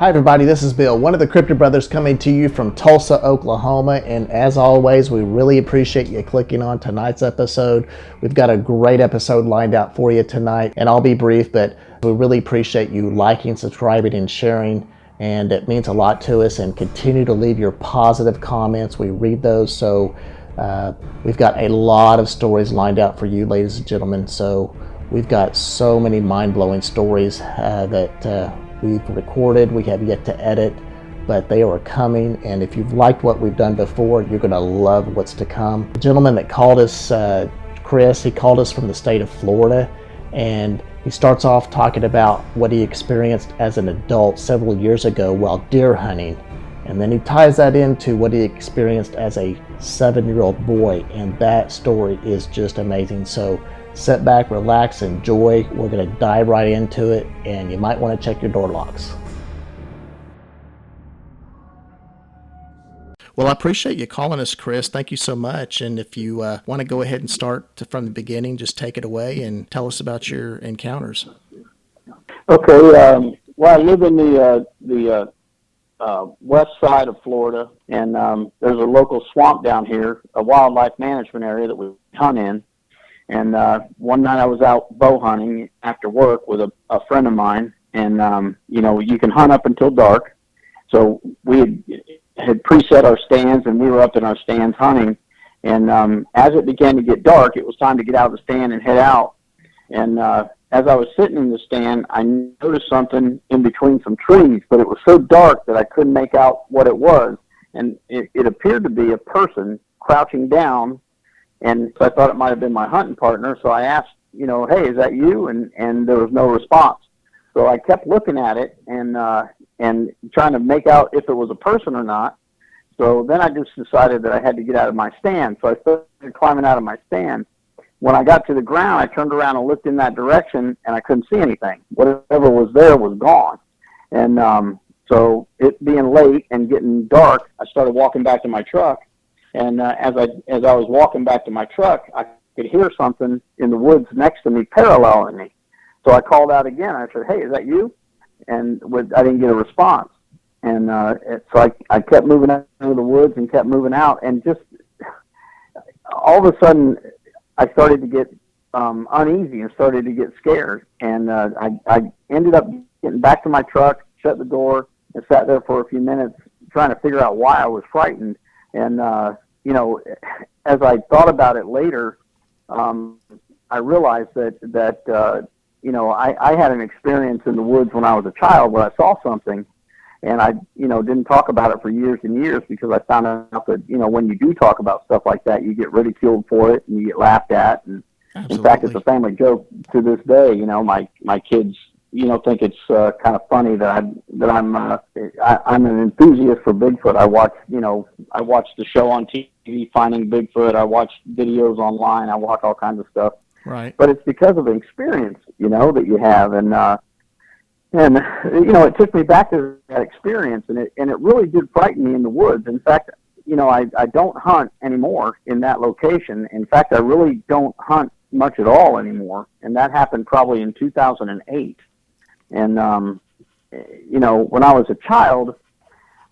Hi everybody, this is Bill, one of the Cryptid brothers coming to you from Tulsa, Oklahoma, and as always, we really appreciate you clicking on tonight's episode. We've got a great episode lined out for you tonight, and I'll be brief, but we really appreciate you liking, subscribing, and sharing, and it means a lot to us, and continue to leave your positive comments. We read those, so we've got a lot of stories lined out for you, ladies and gentlemen, so we've got so many mind-blowing stories that we've recorded, we have yet to edit, but they are coming, and if you've liked what we've done before, you're going to love what's to come. The gentleman that called us, Chris, he called us from the state of Florida, and he starts off talking about what he experienced as an adult several years ago while deer hunting, and then he ties that into what he experienced as a 7-year-old boy, and that story is just amazing. So sit back, relax, enjoy. We're going to dive right into it, and you might want to check your door locks. Well, I appreciate you calling us, Chris. Thank you so much. And if you want to go ahead and start from the beginning, just take it away and tell us about your encounters. Okay. Well, I live in the west side of Florida, and there's a local swamp down here, a wildlife management area that we hunt in. And one night I was out bow hunting after work with a friend of mine, and you can hunt up until dark. So we had preset our stands, and we were up in our stands hunting. And as it began to get dark, it was time to get out of the stand and head out. And as I was sitting in the stand, I noticed something in between some trees, but it was so dark that I couldn't make out what it was. And it appeared to be a person crouching down. And so I thought it might have been my hunting partner. So I asked, hey, is that you? And there was no response. So I kept looking at it and trying to make out if it was a person or not. So then I just decided that I had to get out of my stand. So I started climbing out of my stand. When I got to the ground, I turned around and looked in that direction, and I couldn't see anything. Whatever was there was gone. And so it being late and getting dark, I started walking back to my truck. And as I was walking back to my truck, I could hear something in the woods next to me paralleling me. So I called out again. I said, hey, is that you? And I didn't get a response. And so I kept moving out into the woods and kept moving out. And just all of a sudden, I started to get uneasy and started to get scared. And I ended up getting back to my truck, shut the door, and sat there for a few minutes trying to figure out why I was frightened. And as I thought about it later, I realized that I had an experience in the woods when I was a child where I saw something, and I didn't talk about it for years and years because I found out that when you do talk about stuff like that, you get ridiculed for it and you get laughed at. And Absolutely. In fact, it's a family joke to this day. My kids think it's kind of funny that I'm an enthusiast for Bigfoot. I watch the show on TV, Finding Bigfoot. I watch videos online. I watch all kinds of stuff. Right. But it's because of the experience, that you have, and it took me back to that experience, and it really did frighten me in the woods. In fact, I don't hunt anymore in that location. In fact, I really don't hunt much at all anymore, and that happened probably in 2008. And, when I was a child,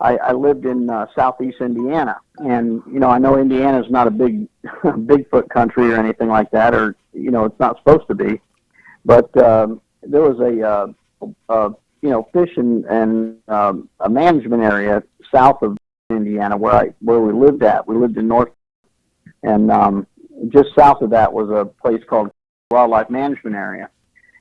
I lived in southeast Indiana. And, I know Indiana's not a big Bigfoot country or anything like that, or, it's not supposed to be. But there was a fish and a management area south of Indiana where we lived at. We lived in North. And just south of that was a place called Wildlife Management Area.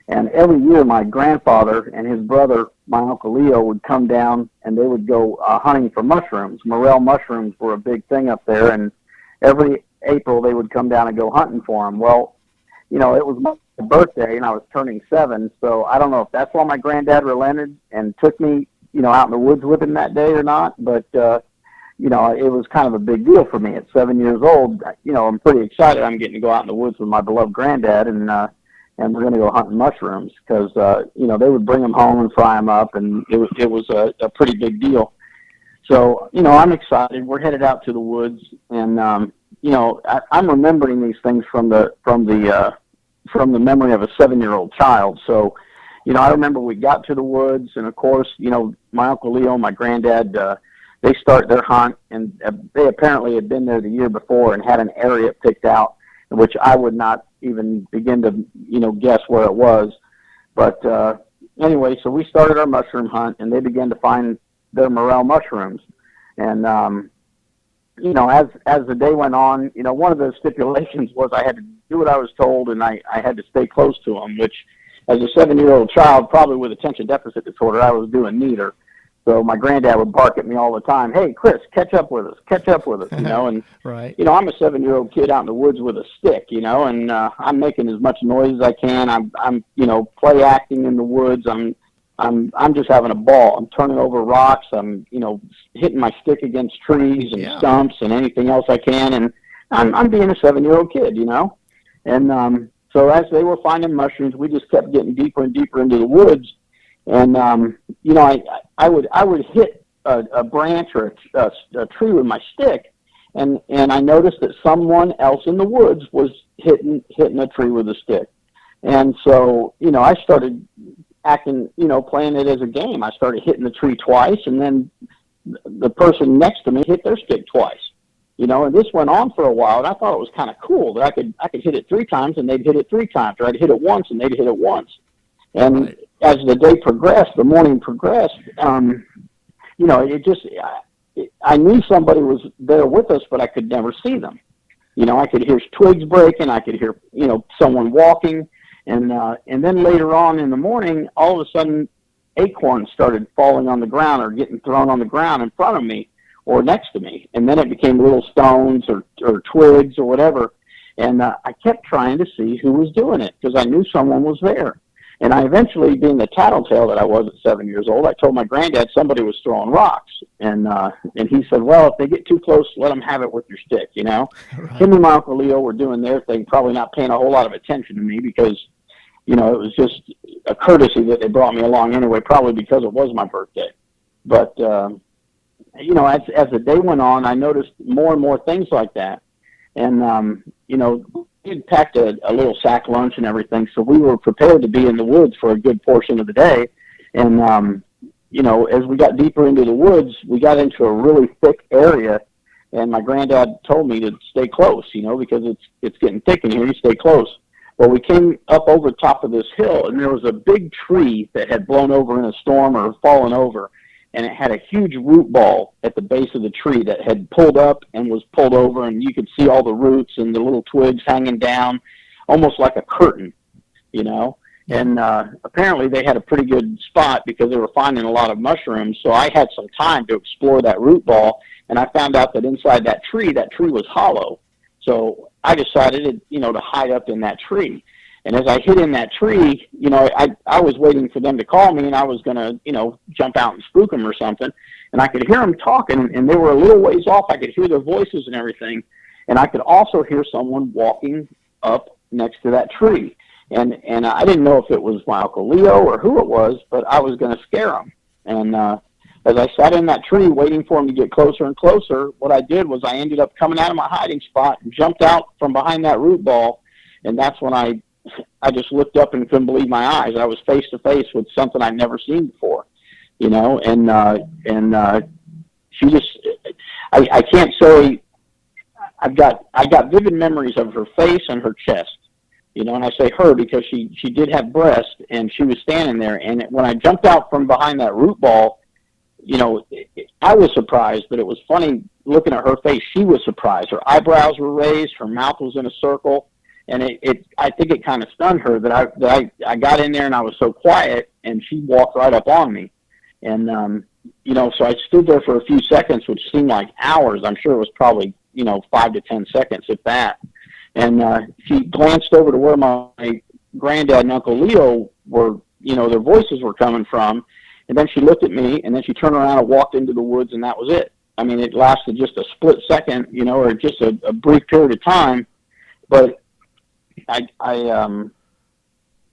And every year, my grandfather and his brother, my Uncle Leo, would come down and they would go hunting for mushrooms. Morel mushrooms were a big thing up there, and every April they would come down and go hunting for them. Well, it was my birthday and I was turning 7, so I don't know if that's why my granddad relented and took me, out in the woods with him that day or not, but, it was kind of a big deal for me at 7 years old. I'm pretty excited. I'm getting to go out in the woods with my beloved granddad, and we're going to go hunting mushrooms because, they would bring them home and fry them up, and it was a pretty big deal. So, I'm excited. We're headed out to the woods, and, I'm remembering these things from the memory of a 7-year-old child. So, I remember we got to the woods, and of course, my Uncle Leo, my granddad, they start their hunt, and they apparently had been there the year before and had an area picked out, which I would not even begin to, guess where it was. But anyway, so we started our mushroom hunt, and they began to find their morel mushrooms. And, as the day went on, one of the stipulations was I had to do what I was told, and I had to stay close to them, which as a 7-year-old child, probably with attention deficit disorder, I was doing neither. So my granddad would bark at me all the time, "Hey, Chris, catch up with us, and, right. I'm a 7-year-old kid out in the woods with a stick, and I'm making as much noise as I can. I'm play acting in the woods. I'm just having a ball. I'm turning over rocks. I'm, hitting my stick against trees and stumps and anything else I can. And I'm being a 7-year-old kid, And so as they were finding mushrooms, we just kept getting deeper and deeper into the woods. And I would hit a branch or a tree with my stick, and I noticed that someone else in the woods was hitting a tree with a stick. And so I started acting, playing it as a game. I started hitting the tree twice, and then the person next to me hit their stick twice. And this went on for a while, and I thought it was kind of cool that I could hit it 3 times and they'd hit it 3 times, or I'd hit it once and they'd hit it once. And as the day progressed, the morning progressed, I knew somebody was there with us, but I could never see them. I could hear twigs breaking, I could hear, someone walking, and then later on in the morning, all of a sudden, acorns started falling on the ground or getting thrown on the ground in front of me or next to me, and then it became little stones or twigs or whatever, and I kept trying to see who was doing it because I knew someone was there. And I eventually, being the tattletale that I was at 7 years old, I told my granddad somebody was throwing rocks. And he said, "Well, if they get too close, let them have it with your stick, Right. Him and my Uncle Leo were doing their thing, probably not paying a whole lot of attention to me because, it was just a courtesy that they brought me along anyway, probably because it was my birthday. But, as the day went on, I noticed more and more things like that. And, we had packed a little sack lunch and everything, so we were prepared to be in the woods for a good portion of the day. And, as we got deeper into the woods, we got into a really thick area, and my granddad told me to stay close, because it's getting thick in here, you stay close. Well, we came up over the top of this hill, and there was a big tree that had blown over in a storm or fallen over, and it had a huge root ball at the base of the tree that had pulled up and was pulled over, and you could see all the roots and the little twigs hanging down, almost like a curtain, And apparently they had a pretty good spot because they were finding a lot of mushrooms, so I had some time to explore that root ball, and I found out that inside that tree was hollow. So I decided, to hide up in that tree. And as I hid in that tree, I was waiting for them to call me, and I was going to, jump out and spook them or something. And I could hear them talking, and they were a little ways off. I could hear their voices and everything. And I could also hear someone walking up next to that tree. And I didn't know if it was my Uncle Leo or who it was, but I was going to scare them. And as I sat in that tree waiting for him to get closer and closer, what I did was I ended up coming out of my hiding spot and jumped out from behind that root ball. And that's when I just looked up and couldn't believe my eyes. I was face to face with something I'd never seen before, and she just, I can't say, I got vivid memories of her face and her chest, and I say her because she did have breasts, and she was standing there. And when I jumped out from behind that root ball, I was surprised, but it was funny looking at her face. She was surprised. Her eyebrows were raised, her mouth was in a circle. And I think it kind of stunned her that I got in there and I was so quiet, and she walked right up on me. And, so I stood there for a few seconds, which seemed like hours. I'm sure it was probably, 5 to 10 seconds, if that. And she glanced over to where my granddad and Uncle Leo were, their voices were coming from. And then she looked at me, and then she turned around and walked into the woods, and that was it. I mean, it lasted just a split second, or just a brief period of time. But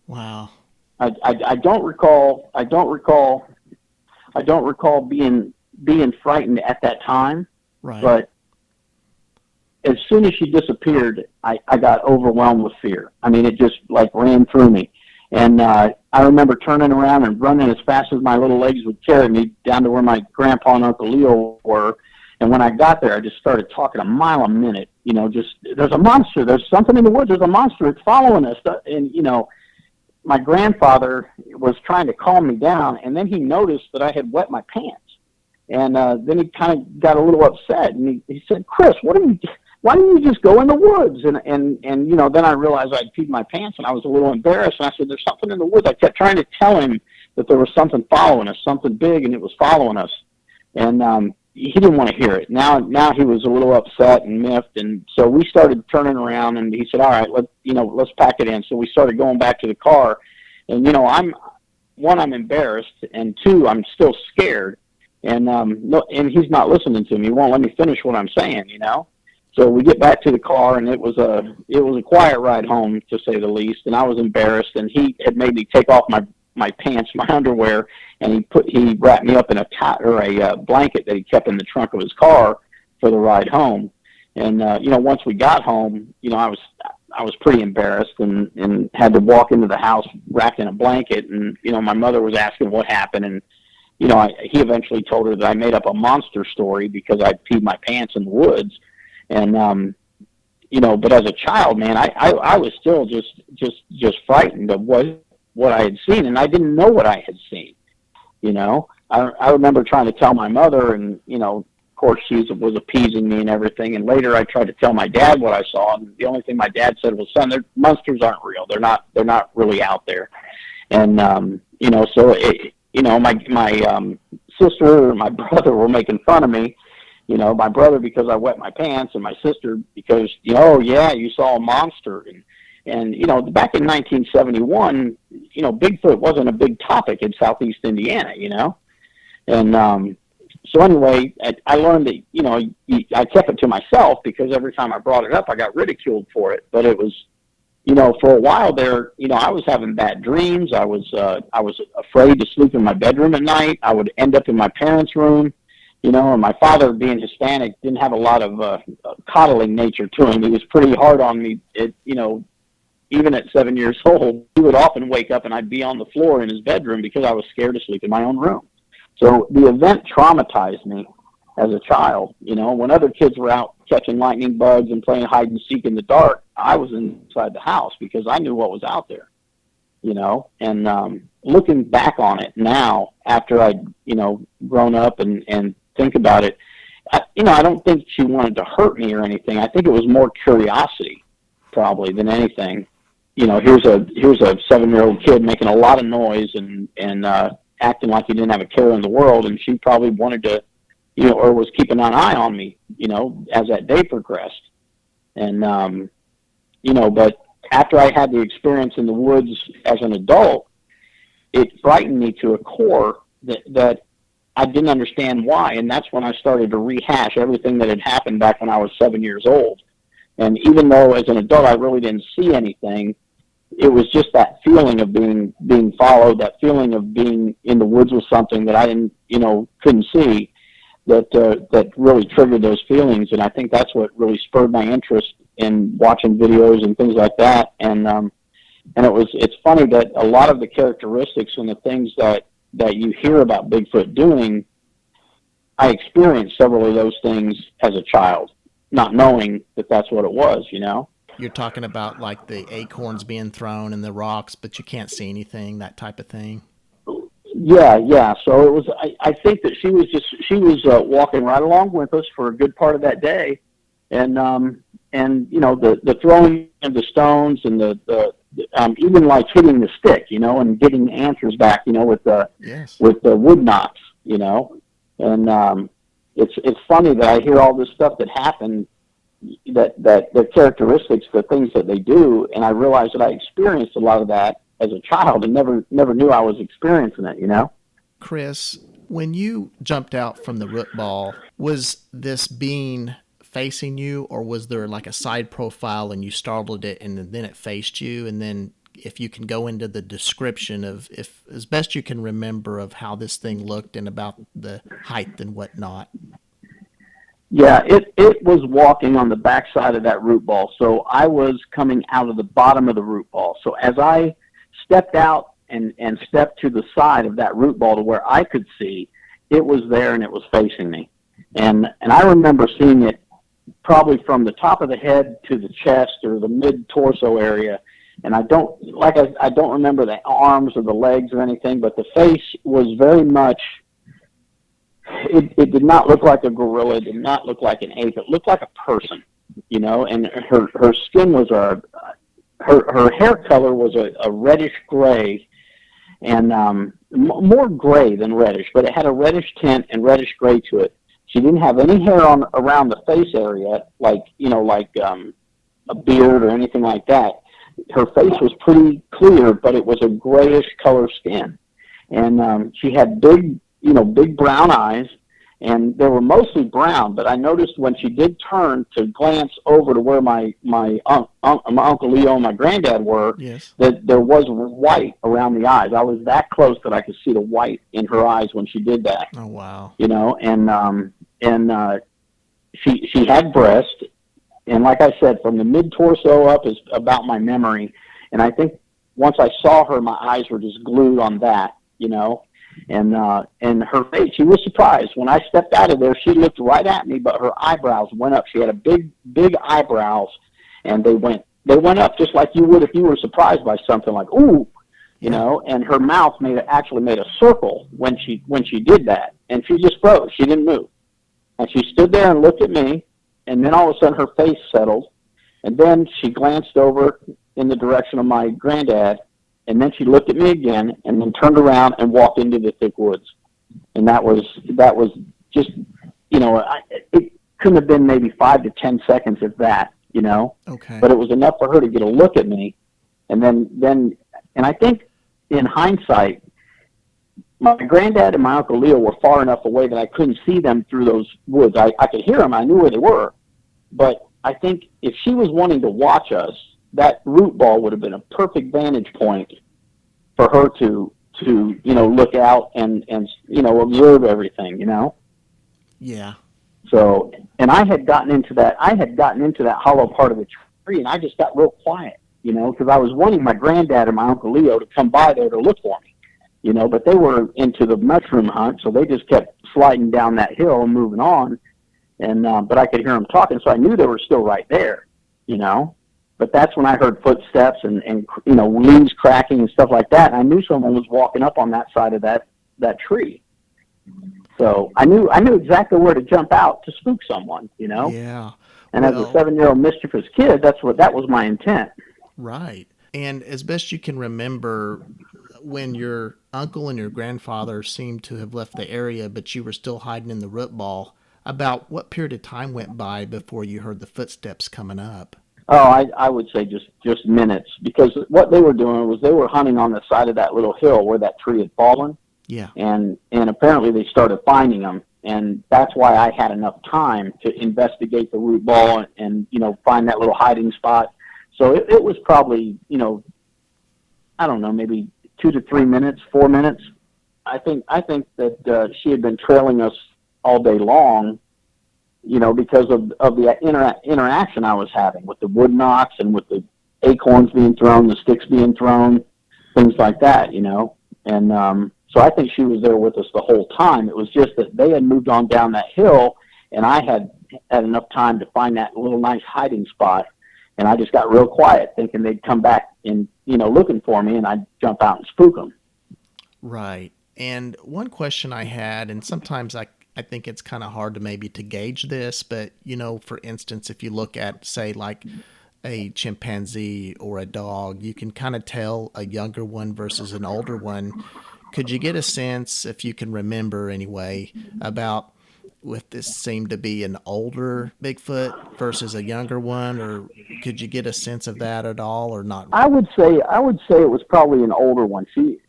wow. I don't recall being frightened at that time. Right. But as soon as she disappeared, I got overwhelmed with fear. I mean, it just ran through me. And I remember turning around and running as fast as my little legs would carry me down to where my grandpa and Uncle Leo were. And when I got there, I just started talking a mile a minute. Just, there's a monster. There's something in the woods. There's a monster. It's following us. And, my grandfather was trying to calm me down, and then he noticed that I had wet my pants. And then he kind of got a little upset, and he said, "Chris, why didn't you just go in the woods?" And then I realized I'd peed my pants, and I was a little embarrassed. And I said, "There's something in the woods." I kept trying to tell him that there was something following us, something big, and it was following us. And he didn't want to hear it. Now he was a little upset and miffed, and so we started turning around. And he said, "All right, let's pack it in." So we started going back to the car, and I'm embarrassed, and two, I'm still scared. And he's not listening to me. He won't let me finish what I'm saying. So we get back to the car, and it was a quiet ride home, to say the least. And I was embarrassed, and he had made me take off my pants, my underwear, and he wrapped me up in a blanket that he kept in the trunk of his car for the ride home. And once we got home, I was pretty embarrassed and had to walk into the house wrapped in a blanket. And my mother was asking what happened, and he eventually told her that I made up a monster story because I peed my pants in the woods. And but as a child, man, I was still just frightened of what I had seen, and I didn't know what I had seen. I remember trying to tell my mother, and of course she was appeasing me and everything. And later I tried to tell my dad what I saw, and the only thing my dad said was, "Son, monsters aren't real. They're not really out there." And so my sister or my brother were making fun of me. My brother because I wet my pants, and my sister because, "Oh yeah, you saw a monster." And back in 1971, Bigfoot wasn't a big topic in Southeast Indiana, And so anyway, I learned that, I kept it to myself because every time I brought it up, I got ridiculed for it. But it was, for a while there, I was having bad dreams. I was afraid to sleep in my bedroom at night. I would end up in my parents' room. And my father, being Hispanic, didn't have a lot of coddling nature to him. He was pretty hard on me. Even at 7 years old, he would often wake up and I'd be on the floor in his bedroom because I was scared to sleep in my own room. So the event traumatized me as a child. When other kids were out catching lightning bugs and playing hide and seek in the dark, I was inside the house because I knew what was out there. And looking back on it now, after I'd grown up and think about it, I don't think she wanted to hurt me or anything. I think it was more curiosity, probably, than anything. Here's a 7-year-old kid making a lot of noise and acting like he didn't have a care in the world, and she probably wanted to, or was keeping an eye on me, as that day progressed. And but after I had the experience in the woods as an adult, it frightened me to a core that I didn't understand why, and that's when I started to rehash everything that had happened back when I was 7 years old. And even though as an adult I really didn't see anything, it was just that feeling of being followed, that feeling of being in the woods with something that I couldn't see, that really triggered those feelings. And I think that's what really spurred my interest in watching videos and things like that. And it's funny that a lot of the characteristics and the things that you hear about Bigfoot doing, I experienced several of those things as a child, not knowing that that's what it was, You're talking about like the acorns being thrown and the rocks, but you can't see anything, that type of thing. Yeah. So it was. I think that she was walking right along with us for a good part of that day, and the throwing of the stones and the even like hitting the stick, and getting the antlers back, with the wood knocks, and it's funny that I hear all this stuff that happened, that the characteristics, the things that they do, and I realize that I experienced a lot of that as a child and never knew I was experiencing it, Chris, when you jumped out from the root ball, was this being facing you, or was there like a side profile and you startled it and then it faced you? And then if you can go into the description of, if as best you can remember, of how this thing looked and about the height and whatnot. Yeah, it was walking on the backside of that root ball. So I was coming out of the bottom of the root ball. So as I stepped out and stepped to the side of that root ball to where I could see it was there and it was facing me. And I remember seeing it probably from the top of the head to the chest or the mid torso area. And I don't remember the arms or the legs or anything, but the face was very much, it did not look like a gorilla. It did not look like an ape. It looked like a person, and her skin was her hair color was a reddish gray, and more gray than reddish, but it had a reddish tint and reddish gray to it. She didn't have any hair around the face area, like a beard or anything like that. Her face was pretty clear, but it was a grayish color skin, and she had big brown eyes, and they were mostly brown. But I noticed when she did turn to glance over to where my Uncle Leo and my granddad were, yes, that there was white around the eyes. I was that close that I could see the white in her eyes when she did that. Oh wow! And she had breast, and like I said, from the mid torso up is about my memory. And I think once I saw her, my eyes were just glued on that, And her face, she was surprised. When I stepped out of there, she looked right at me, but her eyebrows went up. She had a big eyebrows, and they went up just like you would if you were surprised by something, like, ooh, and her mouth actually made a circle when she did that. And she just froze. She didn't move. And she stood there and looked at me, and then all of a sudden her face settled, and then she glanced over in the direction of my granddad, and then she looked at me again, and then turned around and walked into the thick woods. And that was just, it couldn't have been maybe 5 to 10 seconds, if that, Okay. But it was enough for her to get a look at me. And then I think in hindsight, my granddad and my Uncle Leo were far enough away that I couldn't see them through those woods. I could hear them. I knew where they were. But I think if she was wanting to watch us, that root ball would have been a perfect vantage point for her to look out and observe everything, Yeah. So, and I had gotten into that hollow part of the tree, and I just got real quiet, because I was wanting my granddad and my Uncle Leo to come by there to look for me, but they were into the mushroom hunt, so they just kept sliding down that hill and moving on. And, but I could hear them talking, so I knew they were still right there, But that's when I heard footsteps and leaves cracking and stuff like that. And I knew someone was walking up on that side of that tree. So I knew exactly where to jump out to spook someone, Yeah. And as a 7-year-old mischievous kid, that was my intent. Right. And as best you can remember, when your uncle and your grandfather seemed to have left the area, but you were still hiding in the root ball, about what period of time went by before you heard the footsteps coming up? Oh, I would say just minutes, because what they were doing was they were hunting on the side of that little hill where that tree had fallen. Yeah. And apparently they started finding them, and that's why I had enough time to investigate the root ball and find that little hiding spot. So it was probably, I don't know, maybe 2 to 3 minutes, 4 minutes. I think that she had been trailing us all day long, because of the interaction I was having with the wood knocks and with the acorns being thrown, the sticks being thrown, things like that, And so I think she was there with us the whole time. It was just that they had moved on down that hill, and I had enough time to find that little nice hiding spot, and I just got real quiet, thinking they'd come back and looking for me, and I'd jump out and spook them. Right. And one question I had, and sometimes I think it's kind of hard to gauge this, but, for instance, if you look at, say, like a chimpanzee or a dog, you can kind of tell a younger one versus an older one. Could you get a sense, if you can remember anyway, about if this seemed to be an older Bigfoot versus a younger one, or could you get a sense of that at all, or not? I would say it was probably an older one. She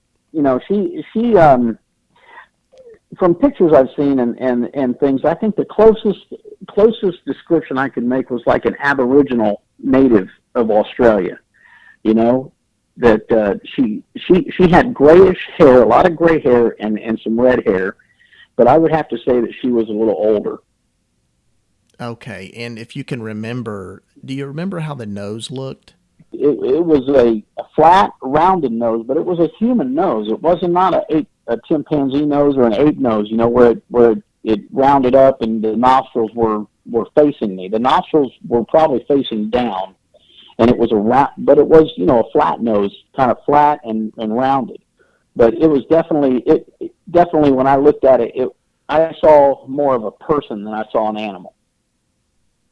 from pictures I've seen and things, I think the closest description I could make was like an Aboriginal native of Australia, that she had grayish hair, a lot of gray hair and some red hair, but I would have to say that she was a little older. Okay, and if you can remember, do you remember how the nose looked? It was a flat, rounded nose, but it was a human nose. It wasn't not a chimpanzee nose or an ape nose, where it rounded up and the nostrils were facing me. The nostrils were probably facing down, and it was but it was, a flat nose, kind of flat and rounded. But it was definitely, definitely when I looked at it, I saw more of a person than I saw an animal.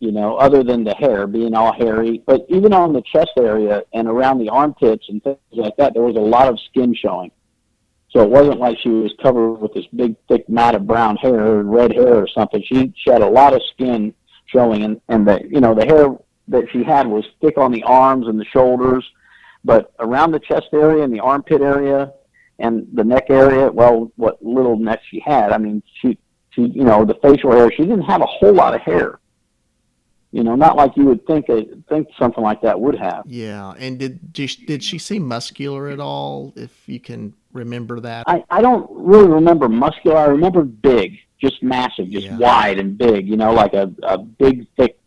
Other than the hair being all hairy, but even on the chest area and around the armpits and things like that, there was a lot of skin showing. So it wasn't like she was covered with this big, thick mat of brown hair or red hair or something. She had a lot of skin showing, and the hair that she had was thick on the arms and the shoulders, but around the chest area and the armpit area and the neck area, well, what little neck she had, I mean, she the facial hair, she didn't have a whole lot of hair. Not like you would think something like that would have. Yeah, and did she seem muscular at all, if you can remember that? I don't really remember muscular. I remember big, just massive, just wide and big, like a big, thick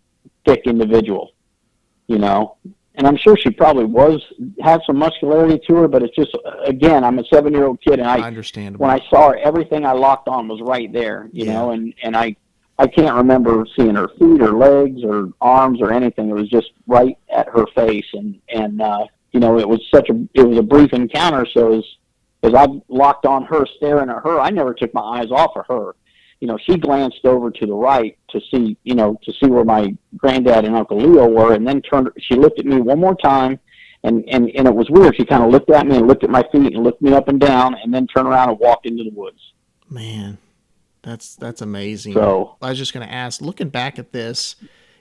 individual, And I'm sure she probably had some muscularity to her, but it's just, again, I'm a 7-year-old kid, and Understandable. When I saw her, everything I locked on was right there, you know, and I can't remember seeing her feet or legs or arms or anything. It was just right at her face, and it was a brief encounter. So as I locked on her, staring at her, I never took my eyes off of her. She glanced over to the right to see where my granddad and Uncle Leo were, and then she looked at me one more time, and it was weird. She kind of looked at me and looked at my feet and looked me up and down, and then turned around and walked into the woods. Man. That's amazing. So I was just going to ask, looking back at this,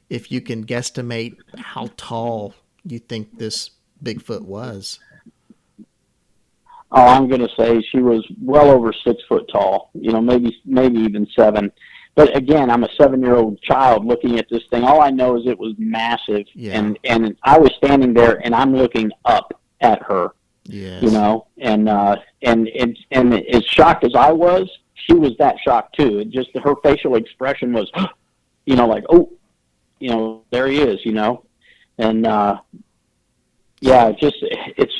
if you can guesstimate how tall you think this Bigfoot was. Oh, I'm going to say she was well over 6 foot tall, maybe even 7. But again, I'm a 7-year-old child looking at this thing. All I know is it was massive. Yeah. And I was standing there and I'm looking up at her. Yes. And as shocked as I was, she was that shocked too. It just, her facial expression was, like, oh, there he is, and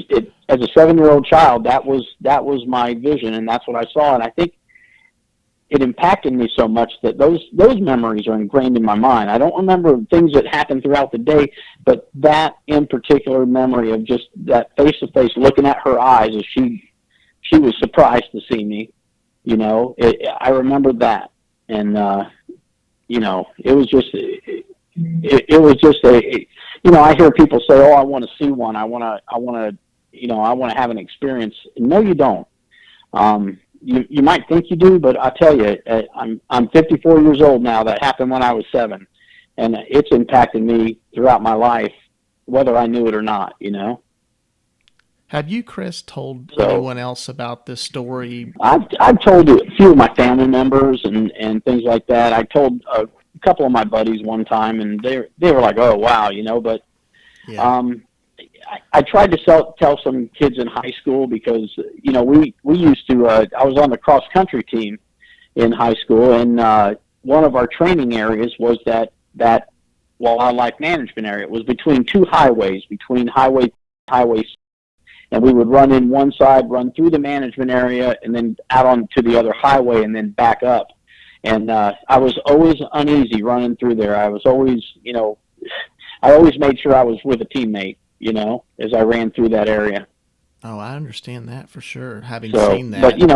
it as a 7-year-old child, that was my vision, and that's what I saw, and I think it impacted me so much that those memories are ingrained in my mind. I don't remember things that happened throughout the day, but that in particular memory of just that face to face, looking at her eyes as she was surprised to see me. I remember that, and it was just I hear people say, "Oh, I want to see one. I want to have an experience." No, you don't. You might think you do, but I tell you, I'm 54 years old now. That happened when I was 7, and it's impacted me throughout my life, whether I knew it or not. Have you, Chris, told anyone else about this story? I've told a few of my family members and things like that. I told a couple of my buddies one time, and they were like, "Oh, wow," But I tried to tell some kids in high school because we used to. I was on the cross country team in high school, and one of our training areas was that wildlife management area. It was between 2 highways, between highway. And we would run in one side, run through the management area, and then out onto the other highway, and then back up. And I was always uneasy running through there. I was always, I always made sure I was with a teammate, as I ran through that area. Oh, I understand that for sure, having seen that. But you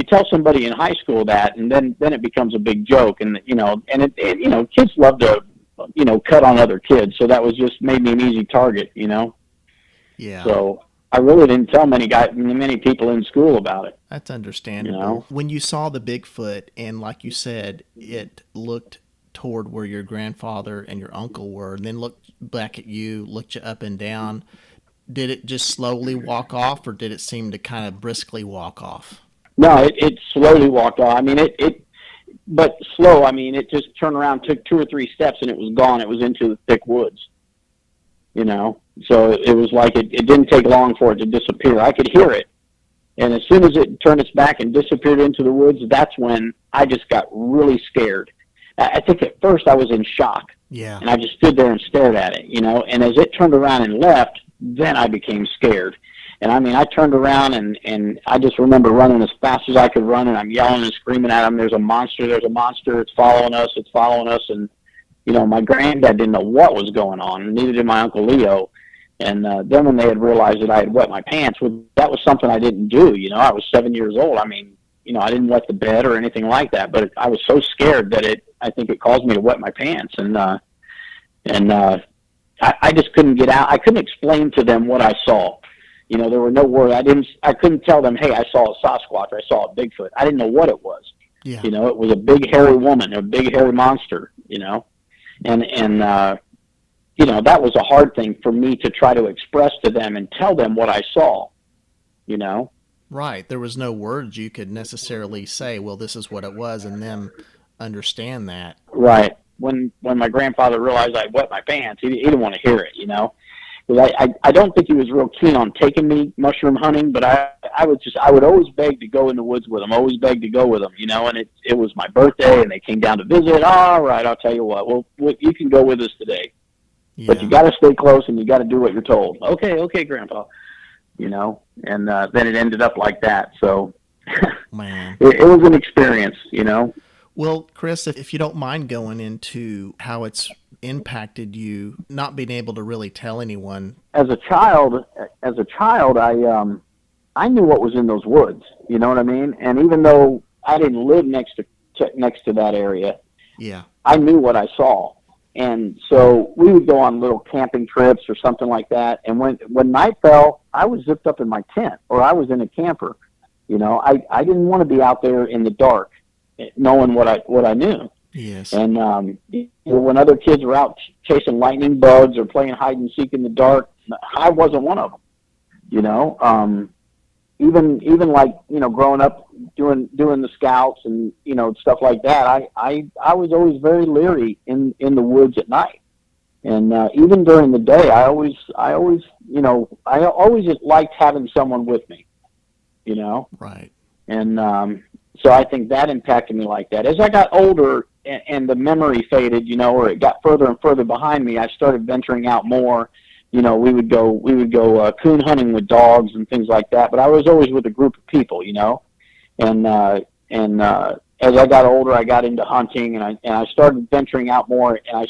tell somebody in high school that, and then it becomes a big joke, and kids love to, cut on other kids. So that was just made me an easy target, Yeah. So I really didn't tell many people in school about it. That's understandable. When you saw the Bigfoot, and like you said, it looked toward where your grandfather and your uncle were, and then looked back at you, looked you up and down, did it just slowly walk off, or did it seem to kind of briskly walk off? No, it slowly walked off. I mean, but slow. I mean, it just turned around, took 2 or 3 steps, and it was gone. It was into the thick woods. So it was like it didn't take long for it to disappear. I could hear it. And as soon as it turned its back and disappeared into the woods, that's when I just got really scared. I think at first I was in shock, Yeah. And I just stood there and stared at it, and as it turned around and left, then I became scared. And I mean, I turned around and I just remember running as fast as I could run, and I'm yelling and screaming at him, there's a monster, it's following us, And, my granddad didn't know what was going on, and neither did my Uncle Leo. And then when they had realized that I had wet my pants, well, that was something I didn't do. I was 7 years old. I mean, I didn't wet the bed or anything like that, but I was so scared that I think it caused me to wet my pants. And I just couldn't get out. I couldn't explain to them what I saw. There were no words. I couldn't tell them, hey, I saw a Sasquatch, I saw a Bigfoot. I didn't know what it was. Yeah. It was a big hairy woman, a big hairy monster, and that was a hard thing for me to try to express to them and tell them what I saw, Right. There was no words you could necessarily say, well, this is what it was, and them understand that. Right. When my grandfather realized I wet my pants, he didn't want to hear it, Because I don't think he was real keen on taking me mushroom hunting, but I would always beg to go in the woods with him, and it was my birthday, and they came down to visit. All right, I'll tell you what, well, you can go with us today. Yeah. But you got to stay close, and you got to do what you're told. Okay, Grandpa. And then it ended up like that. So, man, it was an experience. Well, Chris, if you don't mind going into how it's impacted you, not being able to really tell anyone. As a child, I knew what was in those woods. You know what I mean? And even though I didn't live next to that area, yeah, I knew what I saw. And so we would go on little camping trips or something like that. And when night fell, I was zipped up in my tent, or I was in a camper. I didn't want to be out there in the dark, knowing what I knew. Yes. And when other kids were out chasing lightning bugs or playing hide and seek in the dark, I wasn't one of them. Even like growing up doing the scouts and stuff like that, I was always very leery in the woods at night, and even during the day, I always liked having someone with me, Right. And so I think that impacted me like that. As I got older and the memory faded, or it got further and further behind me, I started venturing out more. We would go coon hunting with dogs and things like that. But I was always with a group of people, And as I got older, I got into hunting, and I started venturing out more. And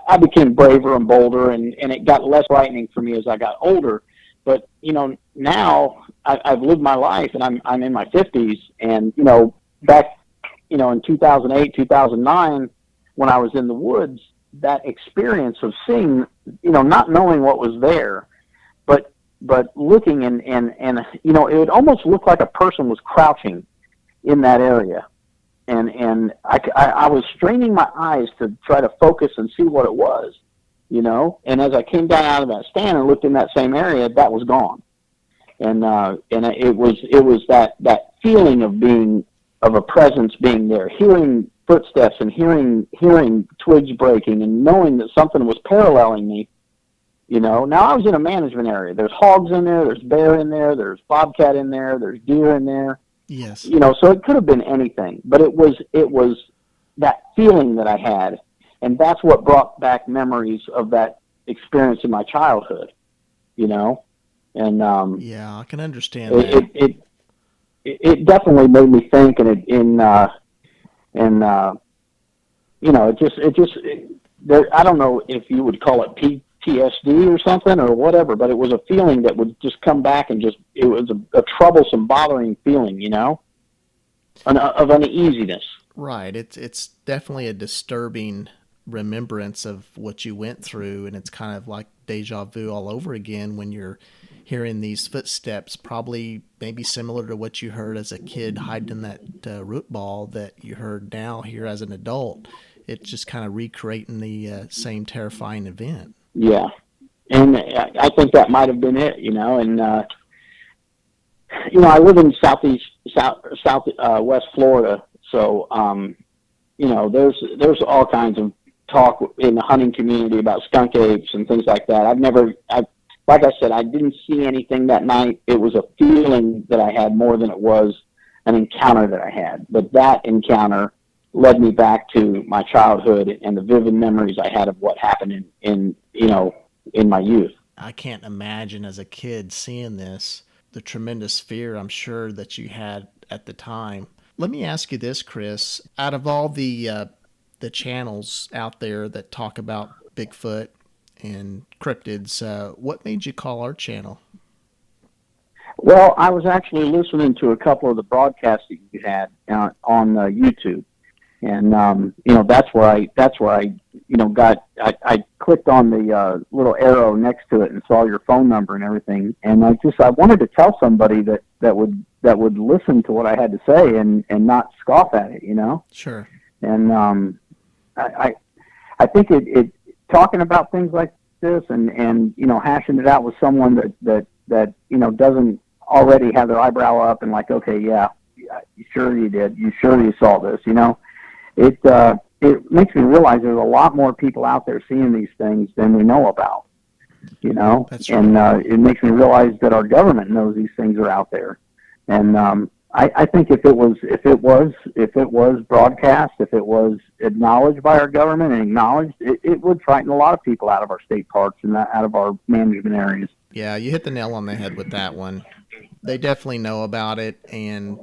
I became braver and bolder, and it got less frightening for me as I got older. But now I've lived my life, and I'm in my 50s, and back in 2008, 2009, when I was in the woods, that experience of seeing, not knowing what was there, but looking and it would almost look like a person was crouching in that area, and I was straining my eyes to try to focus and see what it was, and as I came down out of that stand and looked in that same area, that was gone, and it was that feeling of a presence being there, hearing footsteps and hearing twigs breaking and knowing that something was paralleling me. Now I was in a management area. There's hogs in there, there's bear in there, there's bobcat in there, there's deer in there. Yes. So it could have been anything, but it was that feeling that I had, and that's what brought back memories of that experience in my childhood. And yeah, I can understand that. It definitely made me think, and I don't know if you would call it PTSD or something or whatever, but it was a feeling that would just come back and it was a troublesome, bothering feeling, of uneasiness. Right. It's definitely a disturbing remembrance of what you went through, and it's kind of like deja vu all over again when you're hearing these footsteps, probably maybe similar to what you heard as a kid hiding in that root ball that you heard now here as an adult. It's just kind of recreating the same terrifying event. Yeah. And I think that might have been it, and I live in West Florida, so there's all kinds of talk in the hunting community about skunk apes and things like that. Like I said, I didn't see anything that night. It was a feeling that I had more than it was an encounter that I had. But that encounter led me back to my childhood and the vivid memories I had of what happened in my youth. I can't imagine as a kid seeing this, the tremendous fear I'm sure that you had at the time. Let me ask you this, Chris. Out of all the channels out there that talk about Bigfoot and cryptids, what made you call our channel? Well, I was actually listening to a couple of the broadcasts that you had on YouTube, and that's where I I clicked on the little arrow next to it and saw your phone number and everything, and I wanted to tell somebody that would listen to what I had to say and not scoff at it, Sure. And I think it talking about things like this and hashing it out with someone that doesn't already have their eyebrow up and like, okay, yeah, sure you did, you sure you saw this, it makes me realize there's a lot more people out there seeing these things than we know about, That's right. And it makes me realize that our government knows these things are out there, and I think if it was broadcast, if it was acknowledged by our government and acknowledged, it would frighten a lot of people out of our state parks and out of our management areas. Yeah, you hit the nail on the head with that one. They definitely know about it, and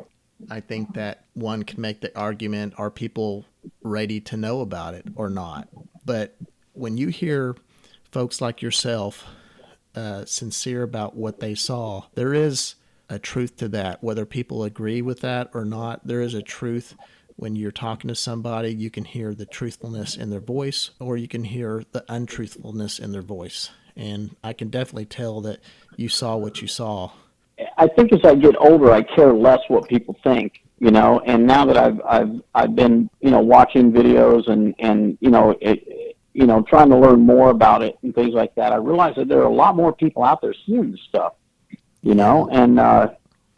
I think that one can make the argument, are people ready to know about it or not? But when you hear folks like yourself sincere about what they saw, there is a truth to that. Whether people agree with that or not, there is a truth. When you're talking to somebody, you can hear the truthfulness in their voice, or you can hear the untruthfulness in their voice. And I can definitely tell that you saw what you saw. I think as I get older, I care less what people think, and now that I've been, watching videos and trying to learn more about it and things like that, I realize that there are a lot more people out there seeing this stuff, and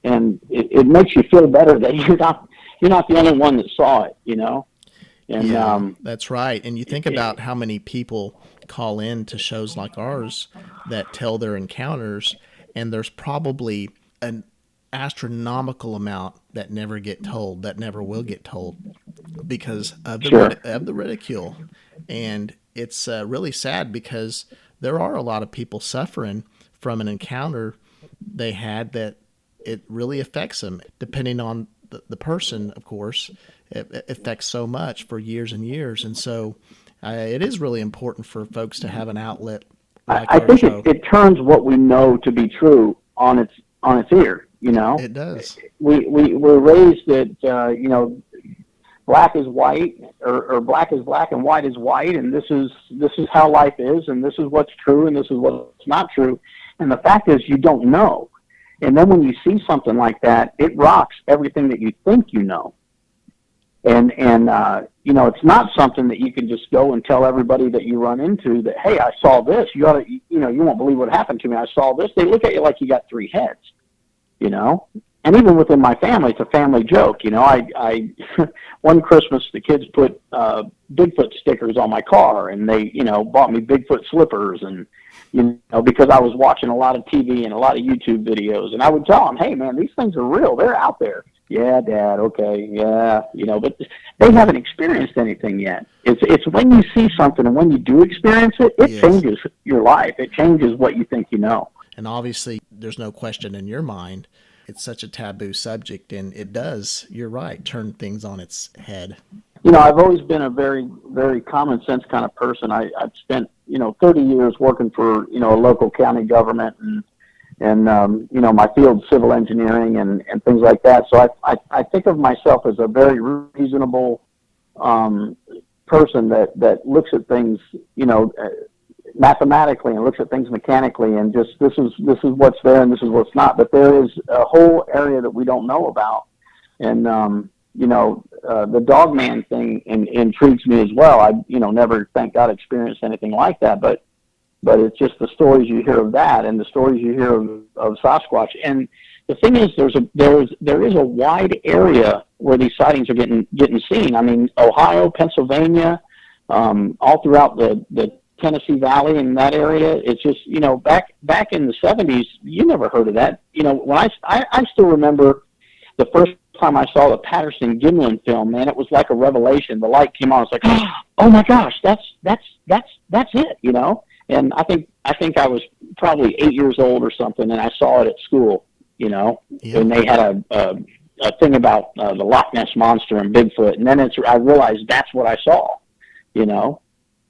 it makes you feel better that you're not the only one that saw it, And yeah, that's right. And you think about how many people call in to shows like ours that tell their encounters, and there's probably an astronomical amount that never get told, that never will get told, because of the ridicule. And it's really sad, because there are a lot of people suffering from an encounter they had that it really affects them. Depending on the person, of course, it affects so much for years and years. And so it is really important for folks to have an outlet like I our think show. it turns what we know to be true on its ear. It does. We're raised that black is white, or black is black and white is white, and this is how life is, and this is what's true, and this is what's not true. And the fact is, you don't know. And then when you see something like that, it rocks everything that you think you know. And it's not something that you can just go and tell everybody that you run into that, hey, I saw this. You won't believe what happened to me. I saw this. They look at you like you got three heads, And even within my family, it's a family joke. I one Christmas the kids put Bigfoot stickers on my car, and they bought me Bigfoot slippers, and because I was watching a lot of TV and a lot of YouTube videos, and I would tell them, hey man, these things are real. They're out there. Yeah, Dad. Okay. Yeah. But they haven't experienced anything yet. It's when you see something and when you do experience it, it Yes. changes your life. It changes what you think you know. And obviously, there's no question in your mind, it's such a taboo subject, and it does, you're right, turn things on its head. I've always been a very, very common sense kind of person. I've spent, 30 years working for, a local county government and my field, civil engineering and things like that. So I think of myself as a very reasonable person that looks at things, mathematically, and looks at things mechanically, and just this is what's there and this is what's not. But there is a whole area that we don't know about, and the dogman thing intrigues me as well. I never, thank God, experienced anything like that, but it's just the stories you hear of that and the stories you hear of Sasquatch. And the thing is, there is a wide area where these sightings are getting seen. I mean, Ohio, Pennsylvania, all throughout the Tennessee Valley and that area. It's just, back in the 70s, you never heard of that. When I still remember the first time I saw the Patterson-Gimlin film, man, it was like a revelation. The light came on. It's like, oh my gosh, that's it, you know. And I think I was probably 8 years old or something, and I saw it at school, you know. Yeah. And they had a thing about the Loch Ness monster and Bigfoot, and then I realized that's what I saw, you know.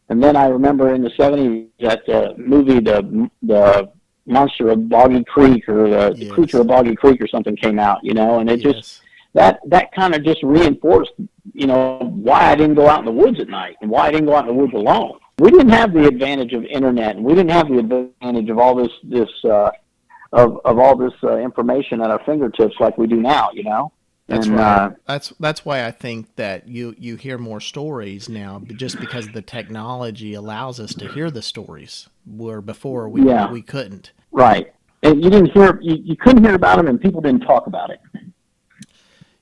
And then I remember in the 70s that movie, the Monster of Boggy Creek, or the Creature of Boggy Creek or something came out, you know, and it just, that kind of just reinforced, you know, why I didn't go out in the woods at night and why I didn't go out in the woods alone. We didn't have the advantage of internet, and we didn't have the advantage of all this information at our fingertips like we do now, you know. That's right. That's why I think that you hear more stories now, just because the technology allows us to hear the stories, where before we couldn't. Right, and you couldn't hear about them, and people didn't talk about it.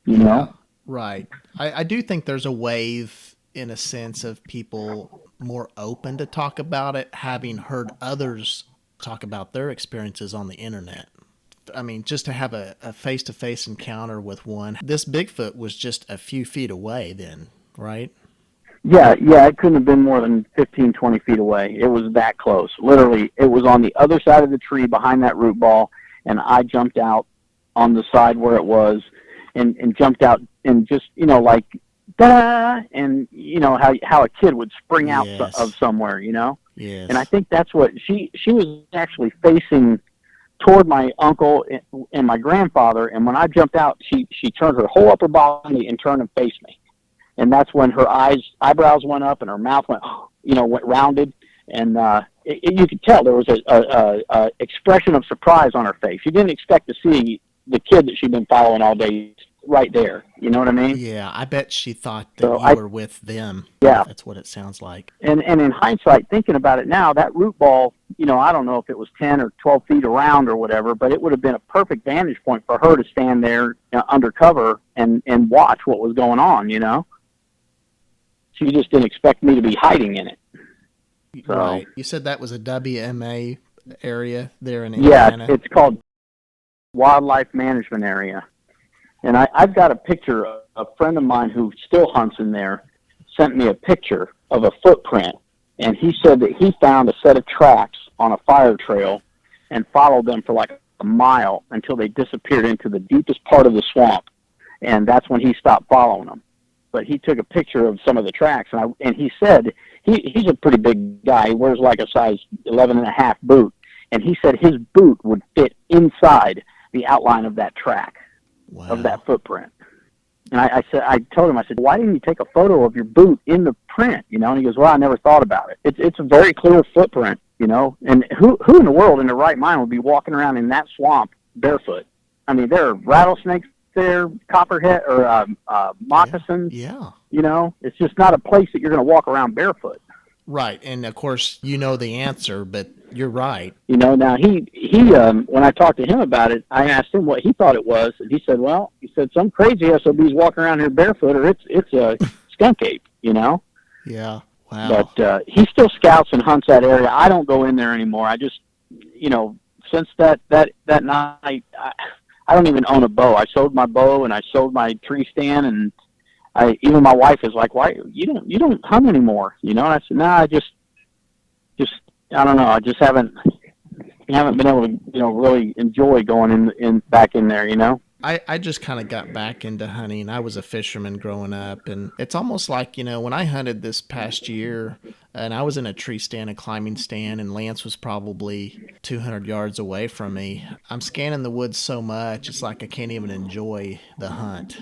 You know. Right. I do think there's a wave, in a sense, of people more open to talk about it, having heard others talk about their experiences on the internet. I mean, just to have a face-to-face encounter with one. This Bigfoot was just a few feet away then, right? Yeah, it couldn't have been more than 15, 20 feet away. It was that close. Literally, it was on the other side of the tree behind that root ball, and I jumped out on the side where it was and jumped out and just, you know, like, da, and you know how a kid would spring out of somewhere, you know? Yes. And I think that's what she was actually facing toward my uncle and my grandfather, and when I jumped out, she turned her whole upper body and turned and faced me. And that's when her eyebrows went up and her mouth went rounded, and you could tell there was a expression of surprise on her face. You didn't expect to see the kid that she'd been following all day right there. You know what I mean? Yeah, I bet she thought that you were with them. Yeah. That's what it sounds like. And in hindsight, thinking about it now, that root ball, you know, I don't know if it was 10 or 12 feet around or whatever, but it would have been a perfect vantage point for her to stand there undercover and watch what was going on, you know? She just didn't expect me to be hiding in it. So, right. You said that was a WMA area there in Indiana? Yeah, it's called Wildlife Management Area. And I've got a picture. A friend of mine who still hunts in there sent me a picture of a footprint, and he said that he found a set of tracks on a fire trail and followed them for like a mile until they disappeared into the deepest part of the swamp, and that's when he stopped following them. But he took a picture of some of the tracks, and he said he's a pretty big guy. He wears like a size 11.5 boot, and he said his boot would fit inside the outline of that track. Wow. Of that footprint. And I told him, I said, why didn't you take a photo of your boot in the print? You know, and he goes, well, I never thought about it. It's a very clear footprint, you know, and who in the world in their right mind would be walking around in that swamp barefoot? I mean, there are rattlesnakes there, copperhead, or moccasins. Yeah. You know, it's just not a place that you're going to walk around barefoot. Right, and of course, you know the answer, but you're right. You know, now he when I talked to him about it, I asked him what he thought it was, and he said, well, some crazy SOB's walking around here barefoot, or it's a skunk ape, you know? Yeah, wow. But he still scouts and hunts that area. I don't go in there anymore. I just, you know, since that night, I don't even own a bow. I sold my bow, and I sold my tree stand, and even my wife is like, why you don't hunt anymore, you know? And I said, no, I just I don't know. I just haven't been able to, you know, really enjoy going in back in there, you know? I just kind of got back into hunting. I was a fisherman growing up, and it's almost like, you know, when I hunted this past year, and I was in a tree stand, a climbing stand, and Lance was probably 200 yards away from me. I'm scanning the woods so much, it's like I can't even enjoy the hunt.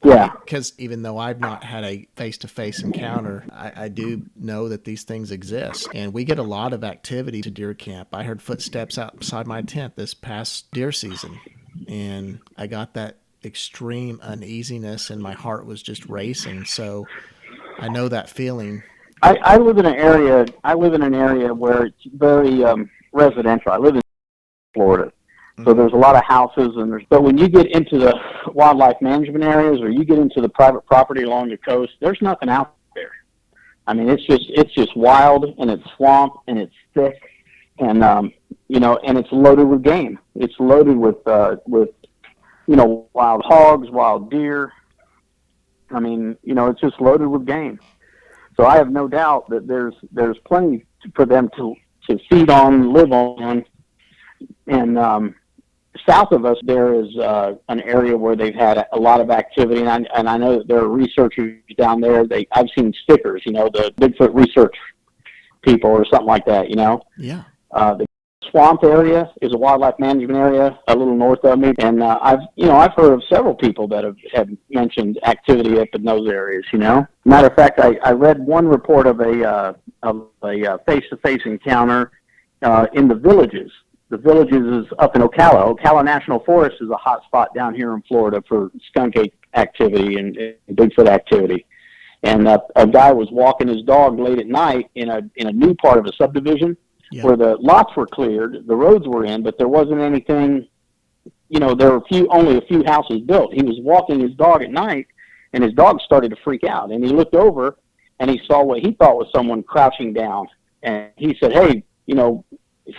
Yeah. Because even though I've not had a face-to-face encounter, I do know that these things exist. And we get a lot of activity to deer camp. I heard footsteps outside my tent this past deer season, and I got that extreme uneasiness, and my heart was just racing. So I know that feeling. I live in an area where it's very residential. I live in Florida. So there's a lot of houses, but when you get into the wildlife management areas, or you get into the private property along the coast, there's nothing out there. I mean, it's just wild, and it's swamp, and it's thick, and you know, and it's loaded with game. It's loaded with wild hogs, wild deer. I mean, it's just loaded with game. So I have no doubt that there's plenty for them to feed on, live on, and south of us there is an area where they've had a lot of activity, and I know that there are researchers down there. I've seen stickers, the Bigfoot research people or something like that. Yeah. The swamp area is a wildlife management area a little north of me, and I've heard of several people that have mentioned activity up in those areas. Matter of fact, I read one report of a face-to-face encounter in the villages. The villages is up in Ocala. Ocala National Forest is a hot spot down here in Florida for skunk activity and Bigfoot activity. And a guy was walking his dog late at night in a new part of a subdivision. Yeah. Where the lots were cleared, the roads were in, but there wasn't anything. There were only a few houses built. He was walking his dog at night, and his dog started to freak out. And he looked over, and he saw what he thought was someone crouching down. And he said, "Hey,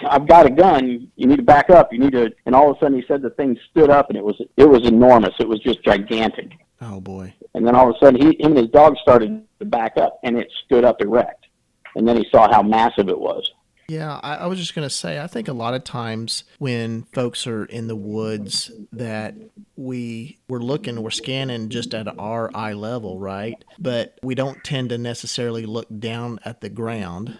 I've got a gun. You need to back up. You need to." And all of a sudden, he said the thing stood up, and it was enormous. It was just gigantic. Oh boy! And then all of a sudden, him and his dog started to back up, and it stood up erect. And then he saw how massive it was. Yeah, I was just going to say, I think a lot of times when folks are in the woods that we're scanning just at our eye level, right? But we don't tend to necessarily look down at the ground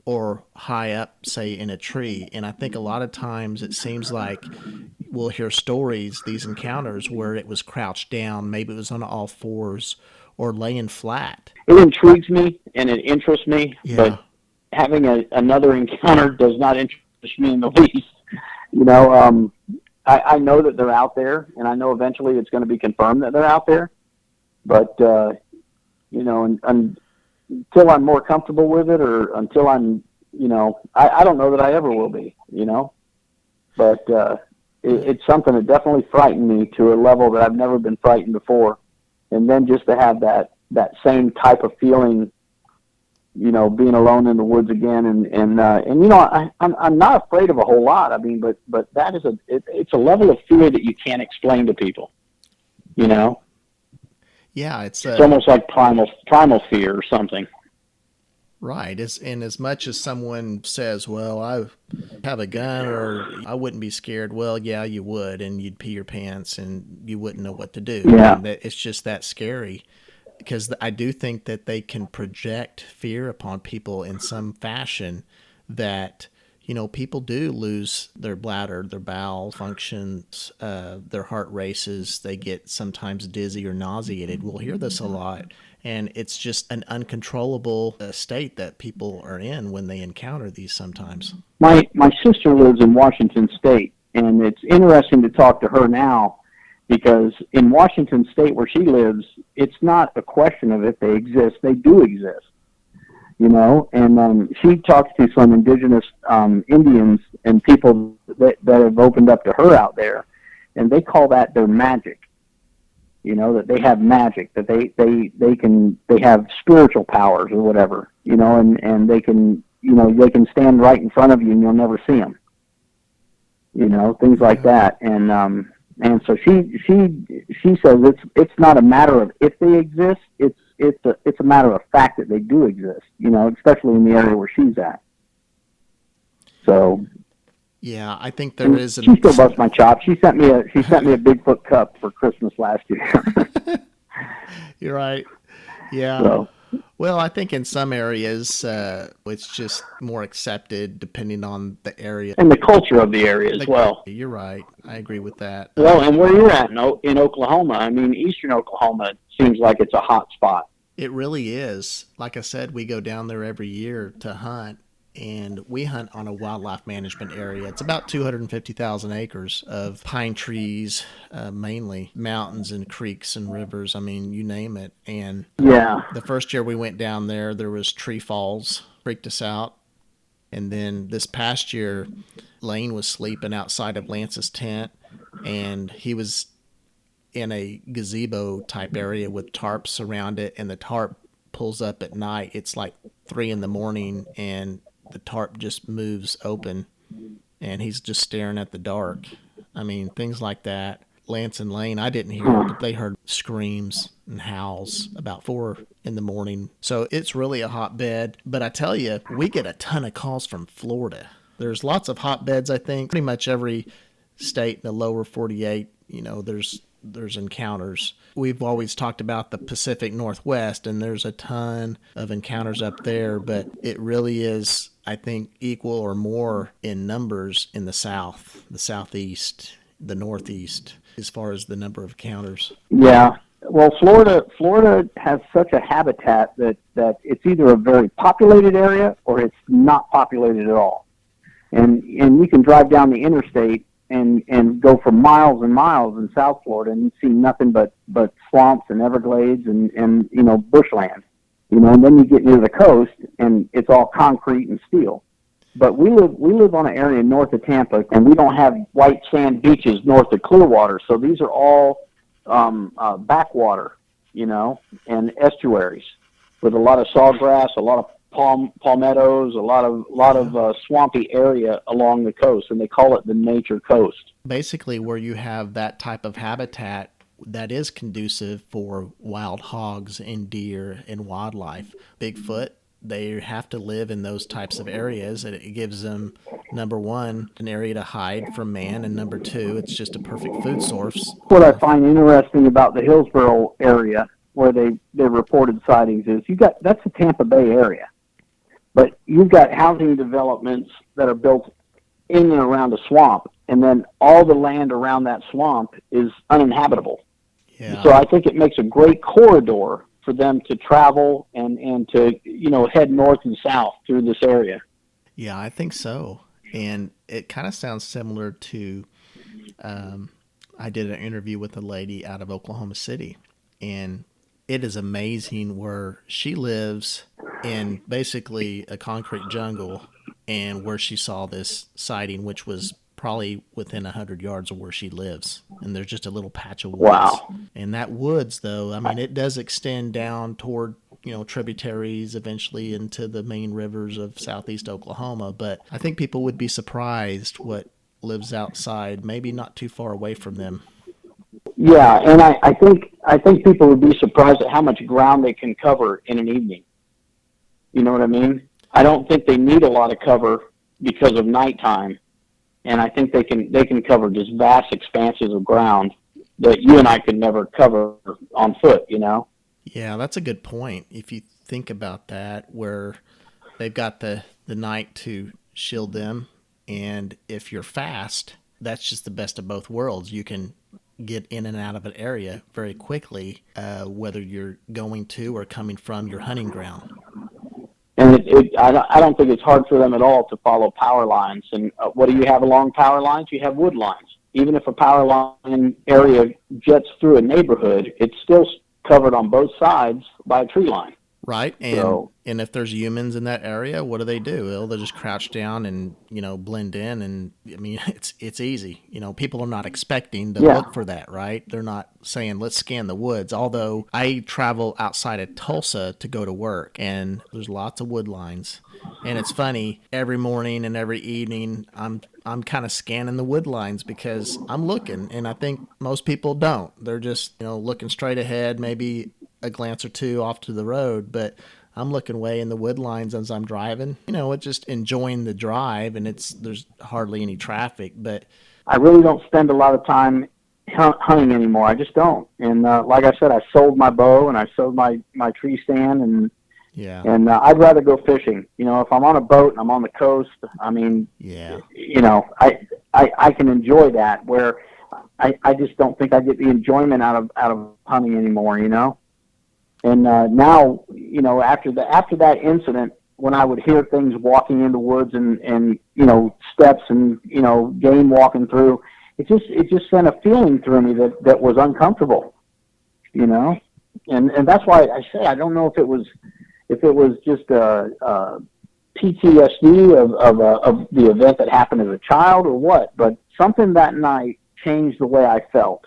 or high up, say, in a tree. And I think a lot of times it seems like we'll hear stories, these encounters, where it was crouched down, maybe it was on all fours or laying flat. It intrigues me and it interests me, yeah. But having another encounter does not interest me in the least. I know that they're out there, and I know eventually it's going to be confirmed that they're out there. But until I'm more comfortable with it, or until I'm, I don't know that I ever will be. But it's something that definitely frightened me to a level that I've never been frightened before, and then just to have that same type of feeling. Being alone in the woods again, and I'm not afraid of a whole lot. I mean, but that is it's a level of fear that you can't explain to people. Yeah, it's almost like primal fear or something. Right. As much as someone says, "Well, I have a gun," or "I wouldn't be scared," well, yeah, you would, and you'd pee your pants, and you wouldn't know what to do. Yeah, and it's just that scary. Because I do think that they can project fear upon people in some fashion that, people do lose their bladder, their bowel functions, their heart races, they get sometimes dizzy or nauseated. We'll hear this a lot. And it's just an uncontrollable state that people are in when they encounter these sometimes. My sister lives in Washington State, and it's interesting to talk to her now. Because in Washington State, where she lives, it's not a question of if they exist; they do exist, And she talks to some indigenous Indians and people that have opened up to her out there, and they call that their magic. That they have magic, that they have spiritual powers or whatever, and they can stand right in front of you and you'll never see them, things like that, And so she says it's not a matter of if they exist, it's a matter of fact that they do exist, especially in the area where she's at. So yeah, I think there is. She still busts my chops. She sent me a Bigfoot cup for Christmas last year. You're right. Yeah. So. Well, I think in some areas it's just more accepted depending on the area. And the culture of the area as well. You're right. I agree with that. Well, and where you're at in Oklahoma, I mean, eastern Oklahoma seems like it's a hot spot. It really is. Like I said, we go down there every year to hunt, and we hunt on a wildlife management area. It's about 250,000 acres of pine trees, mainly mountains and creeks and rivers. I mean, you name it. And yeah, the first year we went down there was tree falls, freaked us out. And then this past year, Lane was sleeping outside of Lance's tent, and he was in a gazebo type area with tarps around it, and the tarp pulls up at night. It's like 3 a.m, and the tarp just moves open, and he's just staring at the dark. I mean, things like that. Lance and Lane, I didn't hear it, but they heard screams and howls about 4 in the morning. So it's really a hotbed. But I tell you, we get a ton of calls from Florida. There's lots of hotbeds, I think. Pretty much every state in the lower 48, there's encounters. We've always talked about the Pacific Northwest, and there's a ton of encounters up there, but it really is, I think, equal or more in numbers in the South, the Southeast, the Northeast, as far as the number of encounters. Yeah. Well, Florida has such a habitat that it's either a very populated area or it's not populated at all. And you can drive down the interstate and go for miles and miles in South Florida and you see nothing but swamps and Everglades and bushland. And then you get near the coast and it's all concrete and steel. But we live on an area north of Tampa, and we don't have white sand beaches north of Clearwater. So these are all backwater, and estuaries with a lot of sawgrass, a lot of palmettos, a lot of swampy area along the coast, and they call it the nature coast. Basically, where you have that type of habitat that is conducive for wild hogs and deer and wildlife. Bigfoot, they have to live in those types of areas, and it gives them, number one, an area to hide from man, and number two, it's just a perfect food source. What I find interesting about the Hillsborough area, where they reported sightings, is that's the Tampa Bay area, but you've got housing developments that are built in and around a swamp, and then all the land around that swamp is uninhabitable. Yeah. So I think it makes a great corridor for them to travel and to head north and south through this area. Yeah, I think so. And it kind of sounds similar to I did an interview with a lady out of Oklahoma City, and it is amazing where she lives in basically a concrete jungle, and where she saw this sighting, which was probably within 100 yards of where she lives, and there's just a little patch of woods. Wow. And that woods, though, I mean, it does extend down toward tributaries eventually into the main rivers of southeast Oklahoma, but I think people would be surprised what lives outside, maybe not too far away from them. Yeah, and I think people would be surprised at how much ground they can cover in an evening. You know what I mean? I don't think they need a lot of cover because of nighttime. And I think they can cover just vast expanses of ground that you and I could never cover on foot, Yeah, that's a good point. If you think about that, where they've got the night to shield them, and if you're fast, that's just the best of both worlds. You can get in and out of an area very quickly, whether you're going to or coming from your hunting ground. And I don't think it's hard for them at all to follow power lines. And what do you have along power lines? You have wood lines. Even if a power line area jets through a neighborhood, it's still covered on both sides by a tree line. Right. And if there's humans in that area, what do? They'll just crouch down and, blend in. And I mean, it's easy. People are not expecting to look for that, right? They're not saying, let's scan the woods. Although I travel outside of Tulsa to go to work, and there's lots of wood lines. And it's funny, every morning and every evening, I'm kind of scanning the wood lines because I'm looking, and I think most people don't. They're just, looking straight ahead, maybe a glance or two off to the road, but I'm looking way in the wood lines as I'm driving, it's just enjoying the drive, and there's hardly any traffic. But I really don't spend a lot of time hunting anymore. I just don't. And like I said, I sold my bow and I sold my tree stand, and I'd rather go fishing. If I'm on a boat and I'm on the coast, I mean, I can enjoy that, where I just don't think I get the enjoyment out of hunting anymore, And now, after that incident, when I would hear things walking in the woods and steps and game walking through, it just sent a feeling through me that was uncomfortable, and that's why I say I don't know if it was just a PTSD of the event that happened as a child or what, but something that night changed the way I felt,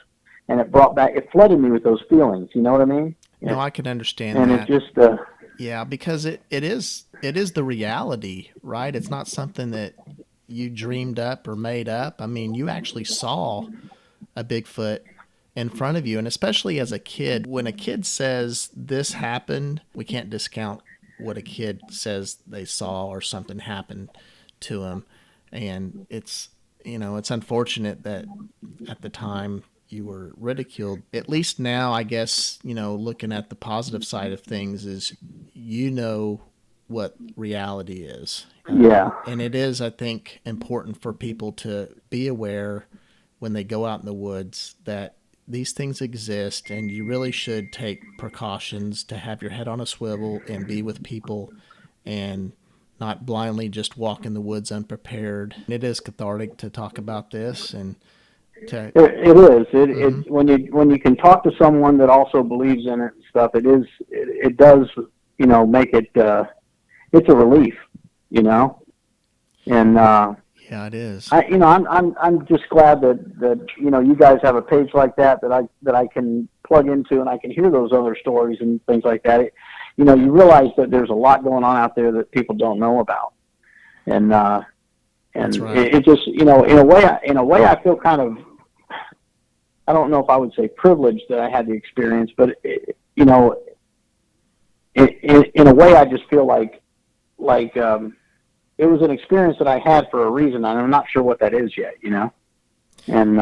and it flooded me with those feelings. You know what I mean? No, I can understand and that. And it just... yeah, because it is the reality, right? It's not something that you dreamed up or made up. I mean, you actually saw a Bigfoot in front of you. And especially as a kid, when a kid says this happened, we can't discount what a kid says they saw or something happened to him. And it's, it's unfortunate that at the time you were ridiculed. At least now, I guess, looking at the positive side of things is, what reality is. Yeah. And it is, I think, important for people to be aware when they go out in the woods that these things exist, and you really should take precautions to have your head on a swivel and be with people and not blindly just walk in the woods unprepared. It is cathartic to talk about this, and it is. When you can talk to someone that also believes in it and stuff, it does make it it's a relief, and yeah, it is. I'm just glad that you guys have a page like that I can plug into, and I can hear those other stories and things like that. You realize that there's a lot going on out there that people don't know about, and That's right. it just in a way I feel kind of, I don't know if I would say privileged that I had the experience, but in a way I just feel like it was an experience that I had for a reason, and I'm not sure what that is yet, And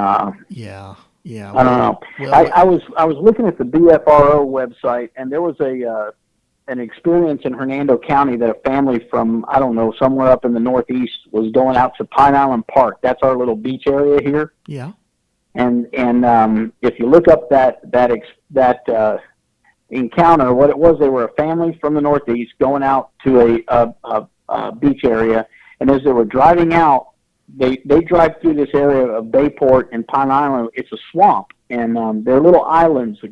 yeah, I don't know. Well, I was looking at the BFRO website, and there was an experience in Hernando County that a family from, I don't know, somewhere up in the Northeast was going out to Pine Island Park. That's our little beach area here. Yeah. And if you look up that encounter, what it was, they were a family from the Northeast going out to a beach area, and as they were driving out, they drive through this area of Bayport and Pine Island. It's a swamp, and they're little islands, the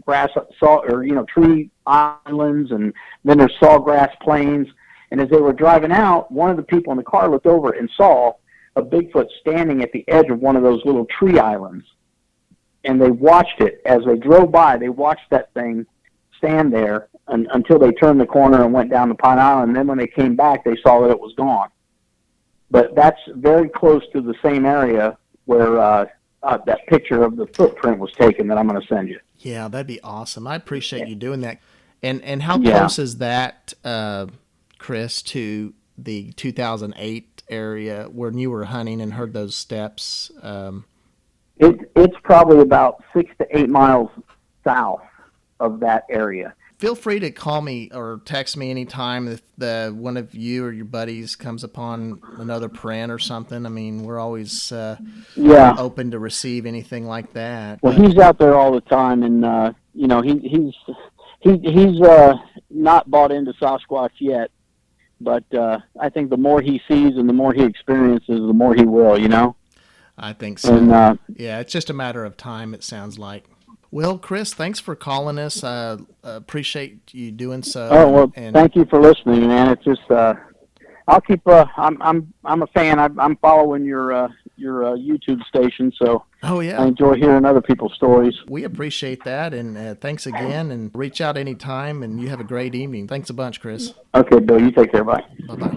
tree islands, and then there's sawgrass plains. And as they were driving out, one of the people in the car looked over and saw a Bigfoot standing at the edge of one of those little tree islands, and they watched it as they drove by. They watched that thing stand there until they turned the corner and went down to Pine Island. And then when they came back, they saw that it was gone. But that's very close to the same area where that picture of the footprint was taken that I'm going to send you. Yeah, that'd be awesome. I appreciate you doing that. And how close is that, Chris, to the 2008 area when you were hunting and heard those steps? It's probably about 6 to 8 miles south of that area. Feel free to call me or text me anytime if one of you or your buddies comes upon another print or something. I mean, we're always open to receive anything like that. Well, he's out there all the time, and he's not bought into Sasquatch yet, but I think the more he sees and the more he experiences, the more he will. I think so. And, yeah, it's just a matter of time, it sounds like. Well, Chris, thanks for calling us. Appreciate you doing so. Oh, well, thank you for listening, man. It's just I'll keep. I'm a fan. I'm following your YouTube station, so oh yeah, I enjoy hearing other people's stories. We appreciate that, and thanks again. And reach out anytime. And you have a great evening. Thanks a bunch, Chris. Okay, Bill. You take care. Bye. Bye.